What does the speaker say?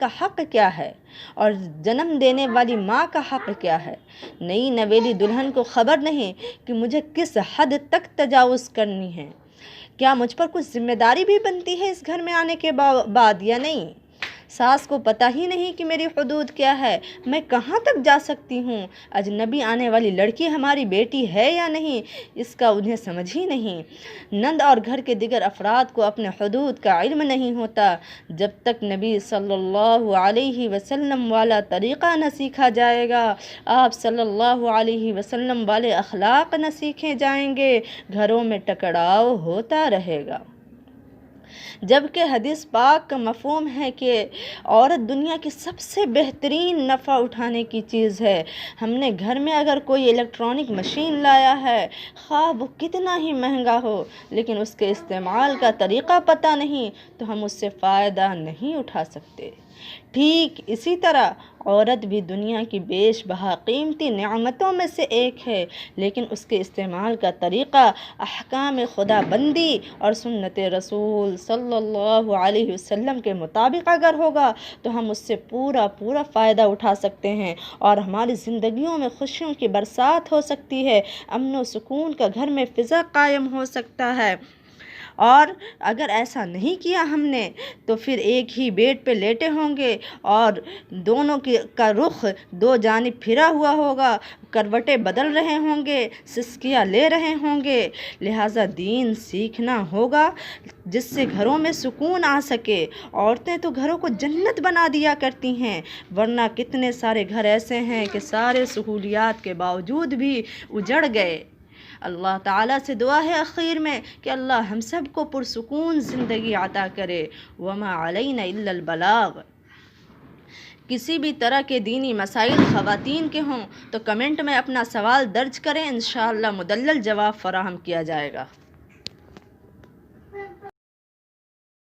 کا حق کیا ہے اور جنم دینے والی ماں کا حق کیا ہے۔ نئی نویلی دلہن کو خبر نہیں کہ مجھے کس حد تک تجاوز کرنی ہے۔ کیا مجھ پر کچھ ذمہ داری بھی بنتی ہے اس گھر میں آنے کے بعد یا نہیں؟ ساس کو پتہ ہی نہیں کہ میری حدود کیا ہے، میں کہاں تک جا سکتی ہوں، اجنبی آنے والی لڑکی ہماری بیٹی ہے یا نہیں، اس کا انہیں سمجھ ہی نہیں۔ نند اور گھر کے دیگر افراد کو اپنے حدود کا علم نہیں ہوتا۔ جب تک نبی صلی اللہ علیہ وسلم والا طریقہ نہ سیکھا جائے گا، آپ صلی اللہ علیہ وسلم والے اخلاق نہ سیکھے جائیں گے، گھروں میں ٹکراؤ ہوتا رہے گا۔ جبکہ حدیث پاک کا مفہوم ہے کہ عورت دنیا کی سب سے بہترین نفع اٹھانے کی چیز ہے۔ ہم نے گھر میں اگر کوئی الیکٹرانک مشین لایا ہے، خواہ وہ کتنا ہی مہنگا ہو، لیکن اس کے استعمال کا طریقہ پتہ نہیں تو ہم اس سے فائدہ نہیں اٹھا سکتے۔ ٹھیک اسی طرح عورت بھی دنیا کی بیش بہا قیمتی نعمتوں میں سے ایک ہے، لیکن اس کے استعمال کا طریقہ احکام خدا بندی اور سنت رسول صلی اللہ علیہ وسلم کے مطابق اگر ہوگا تو ہم اس سے پورا فائدہ اٹھا سکتے ہیں اور ہماری زندگیوں میں خوشیوں کی برسات ہو سکتی ہے، امن و سکون کا گھر میں فضا قائم ہو سکتا ہے۔ اور اگر ایسا نہیں کیا ہم نے تو پھر ایک ہی بیڈ پہ لیٹے ہوں گے اور دونوں کا رخ دو جانب پھرا ہوا ہوگا، کروٹیں بدل رہے ہوں گے، سسکیاں لے رہے ہوں گے۔ لہٰذا دین سیکھنا ہوگا جس سے گھروں میں سکون آ سکے۔ عورتیں تو گھروں کو جنت بنا دیا کرتی ہیں، ورنہ کتنے سارے گھر ایسے ہیں کہ سارے سہولیات کے باوجود بھی اجڑ گئے۔ اللہ تعالیٰ سے دعا ہے آخر میں کہ اللہ ہم سب کو پرسکون زندگی عطا کرے۔ وما علینا الا البلاغ۔ کسی بھی طرح کے دینی مسائل خواتین کے ہوں تو کمنٹ میں اپنا سوال درج کریں، انشاءاللہ مدلل جواب فراہم کیا جائے گا۔